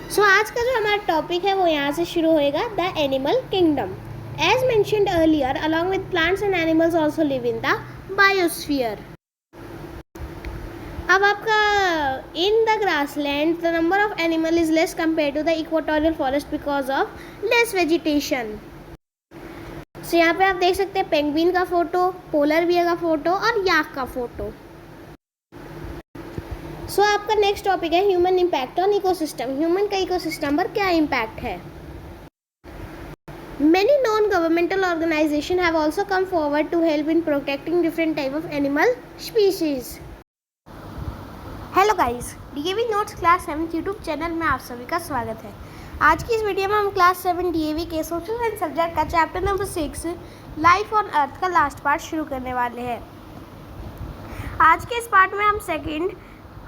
आज का जो हमारा टॉपिक है वो यहाँ से शुरू होएगा, the animal kingdom. As mentioned earlier, along with plants and animals also live in the biosphere. अब आपका in the grassland the number of animal is less compare to the equatorial forest because of less vegetation. So यहाँ पे आप देख सकते हैं penguin का photo, polar bear का फोटो और याक का फोटो। आपका नेक्स्ट टॉपिक है human impact on ecosystem. Human का इकोसिस्टम पर क्या इम्पैक्ट है? Many non-governmental organizations have also come forward to help in protecting different type of animal species. Hello guys, DAV notes class 7 YouTube channel में आप सभी का स्वागत है। आज की इस वीडियो में हम क्लास 7 DAV के सोशल साइंस सब्जेक्ट का chapter number 6 life on earth का लास्ट पार्ट शुरू करने वाले हैं। आज के इस पार्ट में हम सेकंड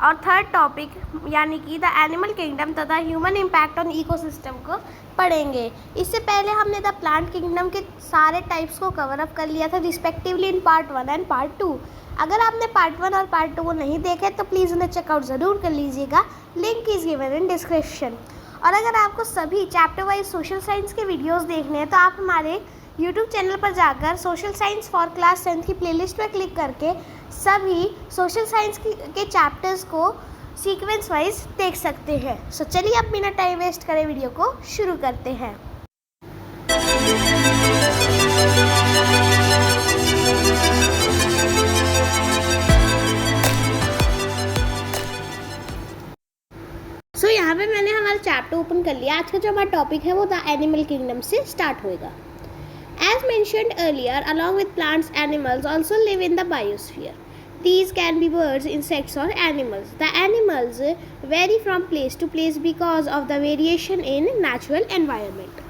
और थर्ड टॉपिक यानी कि द एनिमल किंगडम तथा ह्यूमन इम्पैक्ट ऑन इकोसिस्टम को पढ़ेंगे। इससे पहले हमने द प्लांट किंगडम के सारे टाइप्स को कवर अप कर लिया था respectively in part 1 and part 2। अगर आपने पार्ट 1 और पार्ट 2 को नहीं देखे तो प्लीज़ उन्हें चेकआउट ज़रूर कर लीजिएगा, link is given in description. और अगर आपको सभी चैप्टर वाइज सोशल साइंस के वीडियोज़ देखने हैं तो आप हमारे यूट्यूब चैनल पर जाकर सोशल साइंस फॉर क्लास 10 की प्लेलिस्ट पर क्लिक करके सभी सोशल साइंस के चैप्टर्स को सीक्वेंस वाइज देख सकते हैं। चलिए अब बिना टाइम वेस्ट करे वीडियो को शुरू करते हैं। यहाँ पे मैंने हमारा चैप्टर ओपन कर लिया। आज का जो हमारा टॉपिक है वो द एनिमल किंगडम से स्टार्ट होएगा। As mentioned earlier, along with plants, animals also live in the biosphere. These can be birds, insects or animals. The animals vary from place to place because of the variation in natural environment.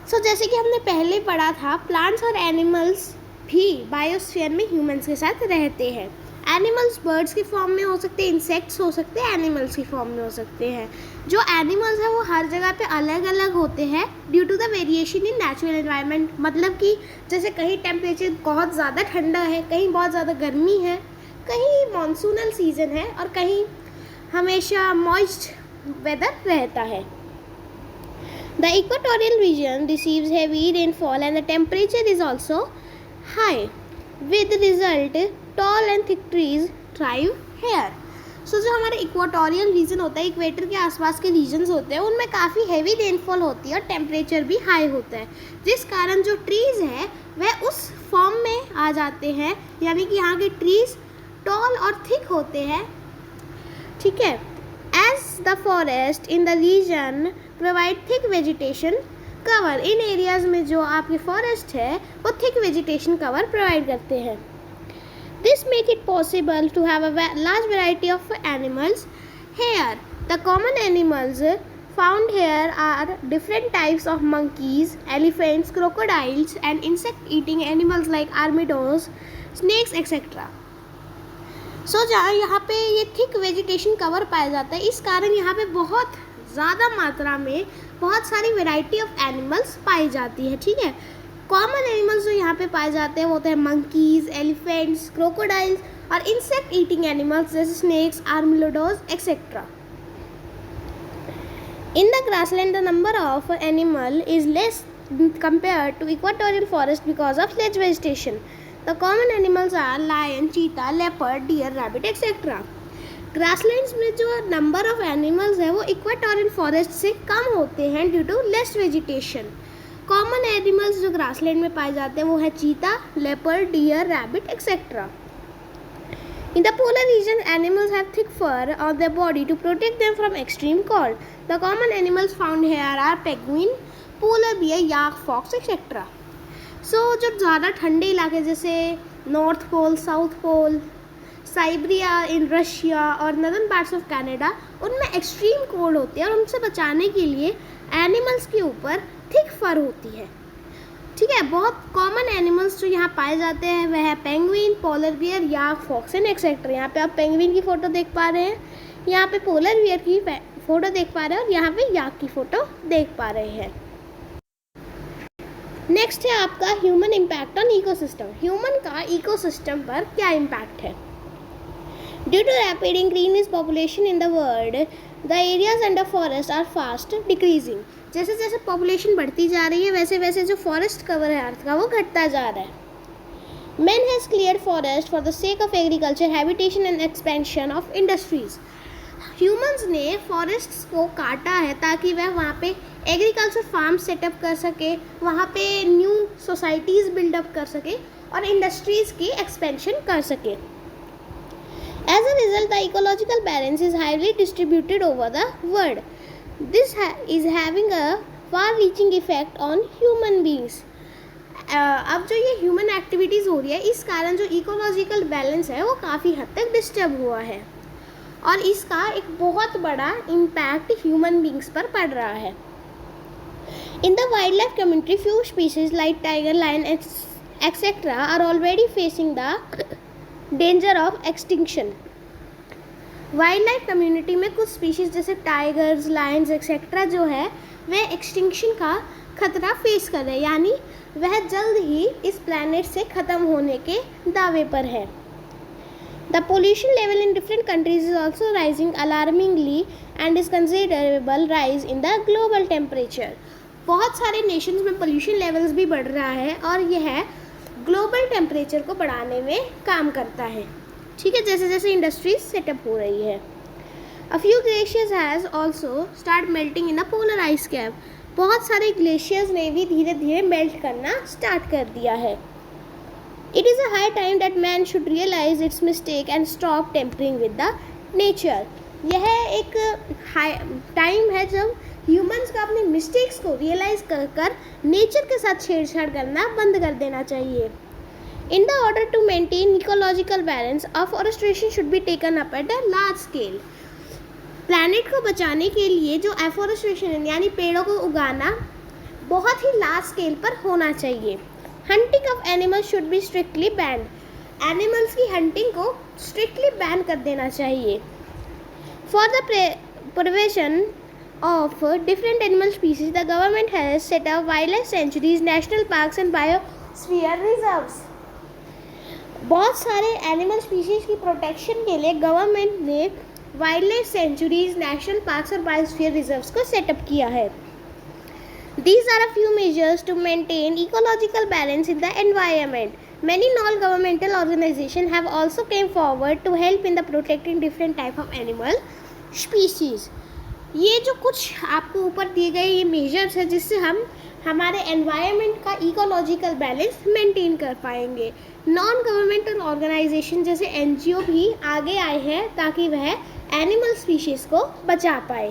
जैसे कि हमने पहले पढ़ा था, plants और animals भी biosphere में humans के साथ रहते हैं। एनिमल्स बर्ड्स की फॉर्म में हो सकते हैं, इंसेक्ट्स हो सकते हैं, एनिमल्स की फॉर्म में हो सकते हैं। जो एनिमल्स हैं वो हर जगह पे अलग अलग होते हैं due to the variation in natural environment. मतलब कि जैसे कहीं टेम्परेचर बहुत ज़्यादा ठंडा है, कहीं बहुत ज़्यादा गर्मी है, कहीं मानसूनल सीजन है और कहीं हमेशा मॉइस्ट वेदर रहता है। The equatorial region receives heavy rainfall and the temperature is also high with result tall and thick trees thrive here. जो हमारे इक्वेटोरियल रीजन होता है, इक्वेटर के आसपास के रीजन्स होते हैं, उनमें काफ़ी हैवी रेनफॉल होती है और टेम्परेचर भी हाई होता है, जिस कारण जो ट्रीज़ हैं वह उस फॉर्म में आ जाते हैं, यानी कि यहाँ के ट्रीज़ टॉल और थिक होते हैं। ठीक है। As the forest in the region provide thick vegetation cover. इन एरियाज़ में जो आपके फॉरेस्ट है वो थिक वेजिटेशन कवर प्रोवाइड करते हैं। This make it possible to have a large variety of animals here. The common animals found here are different types of monkeys, elephants, crocodiles, and insect-eating animals like armadillos, snakes, etc. जहाँ यहाँ पे ये thick vegetation cover पाया जाता है, इस कारण यहाँ पे बहुत ज़्यादा मात्रा में बहुत सारी वेराइटी ऑफ एनिमल्स पाई जाती है। ठीक है। कॉमन एनिमल्स जो यहाँ पे पाए जाते हैं वो होते हैं मंकीज, एलिफेंट्स, क्रोकोडाइल्स और इंसेक्ट ईटिंग एनिमल्स जैसे snakes, armadillos etcetera. In the grassland the number of animal is less compare to equatorial forest because of less vegetation. The common animals are lion, cheetah, leopard, deer, rabbit etcetera. Grasslands में जो number of animals है वो equatorial forest से कम होते हैं due to less vegetation. Common animals जो grassland में पाए जाते हैं वो है cheetah, leopard, deer, rabbit etcetera. In the polar region animals have thick fur on their body to protect them from extreme cold. The common animals found here are penguin, polar bear, yak, fox etcetera. जो ज़्यादा ठंडे इलाके जैसे north pole, south pole, Siberia in Russia और northern parts of Canada, उनमें extreme cold होती है और उनसे बचाने के लिए एनिमल्स के ऊपर थिक फर होती है। ठीक है। बहुत कॉमन एनिमल्स जो यहाँ पाए जाते हैं वह है penguin, polar bear, yak, fox and etcetera. यहाँ पे आप पेंगुइन की फ़ोटो देख पा रहे हैं, यहाँ पे पोलर बियर की फ़ोटो देख पा रहे हैं और यहाँ पे याक की फ़ोटो देख पा रहे हैं। नेक्स्ट है आपका human impact on ecosystem. Human का इकोसिस्टम पर क्या इम्पैक्ट है? Due to rapid increase in population in the world, the areas under forest are fast decreasing. जैसे जैसे पॉपुलेशन बढ़ती जा रही है वैसे वैसे जो फॉरेस्ट कवर है अर्थ का वो घटता जा रहा है। Man has cleared forest for the sake of agriculture, habitation and expansion of industries. Humans ने फॉरेस्ट्स को काटा है ताकि वह वहाँ पे एग्रीकल्चर फार्म सेटअप कर सके, वहाँ पे न्यू सोसाइटीज़ बिल्डअप कर सके और इंडस्ट्रीज़ की एक्सपेंशन कर सके। As a result, the ecological balance is highly distributed over the world. This is having a far-reaching effect on human beings. अब जो ये ह्यूमन एक्टिविटीज़ हो रही है इस कारण जो इकोलॉजिकल बैलेंस है वो काफ़ी हद तक डिस्टर्ब हुआ है और इसका एक बहुत बड़ा इम्पैक्ट ह्यूमन बींग्स पर पड़ रहा है। In the wild life community few species like tiger, lion etcetera are already facing the danger of extinction. Wild life community में कुछ स्पीशीज़ जैसे टाइगर्स, लायंस एक्सेट्रा जो है वह एक्सटिंक्शन का खतरा फेस कर रहे हैं, यानी वह जल्द ही इस प्लैनेट से ख़त्म होने के दावे पर है। The pollution level in different countries is also rising alarmingly and is considerable rise in the global temperature. बहुत सारे नेशंस में पोल्यूशन लेवल्स भी बढ़ रहा है और यह ग्लोबल टेम्परेचर को बढ़ाने में काम करता है। ठीक है, जैसे जैसे इंडस्ट्रीज सेटअप हो रही है। A few glaciers has also start melting in a polar ice cap. बहुत सारे ग्लेशियर्स ने भी धीरे धीरे मेल्ट करना स्टार्ट कर दिया है। It is a high time that man should realise its mistake and stop tampering with the nature. यह एक हाई टाइम है जब ह्यूमंस का अपनी मिस्टेक्स को रियलाइज कर नेचर के साथ छेड़छाड़ करना बंद कर देना चाहिए। In the order to maintain ecological balance, afforestation should be taken up at a large scale. Planet को बचाने के लिए जो एफोरेस्टेशन यानी पेड़ों को उगाना बहुत ही लार्ज स्केल पर होना चाहिए। Hunting of animals should be strictly banned. Animals की हंटिंग को स्ट्रिक्टली बैन कर देना चाहिए। For the prevention of different animal species, the government has set up wildlife sanctuaries, national parks and biosphere reserves. बहुत सारे एनिमल स्पीशीज़ की protection के लिए गवर्नमेंट ने wild life sanctuaries, national parks और बायोस्फीयर रिजर्व्स को सेटअप किया है। These are a few measures to maintain ecological balance in the environment. Many non-governmental organizations have also came forward to help in the protecting different type of animal species. ये जो कुछ आपको ऊपर दिए गए ये मेजर्स है जिससे हम हमारे एनवायरनमेंट का इकोलॉजिकल बैलेंस मेंटेन कर पाएंगे। नॉन गवर्नमेंटल ऑर्गेनाइजेशन जैसे एनजीओ भी आगे आए हैं ताकि वह एनिमल स्पीशीज़ को बचा पाए।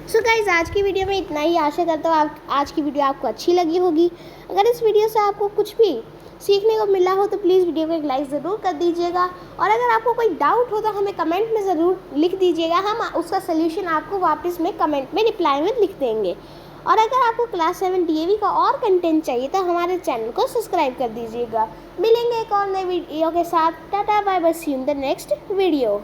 सो गाइज, आज की वीडियो में इतना ही। आशा करता हूँ आज की वीडियो आपको अच्छी लगी होगी। अगर इस वीडियो से आपको कुछ भी सीखने को मिला हो तो प्लीज़ वीडियो को एक लाइक ज़रूर कर दीजिएगा और अगर आपको कोई डाउट हो तो हमें कमेंट में ज़रूर लिख दीजिएगा। हम उसका सल्यूशन आपको वापस में कमेंट में रिप्लाई में लिख देंगे। और अगर आपको क्लास 7 डीएवी का और कंटेंट चाहिए तो हमारे चैनल को सब्सक्राइब कर दीजिएगा। मिलेंगे एक और नए वीडियो के साथ। Tata bye bye, see you in the next video.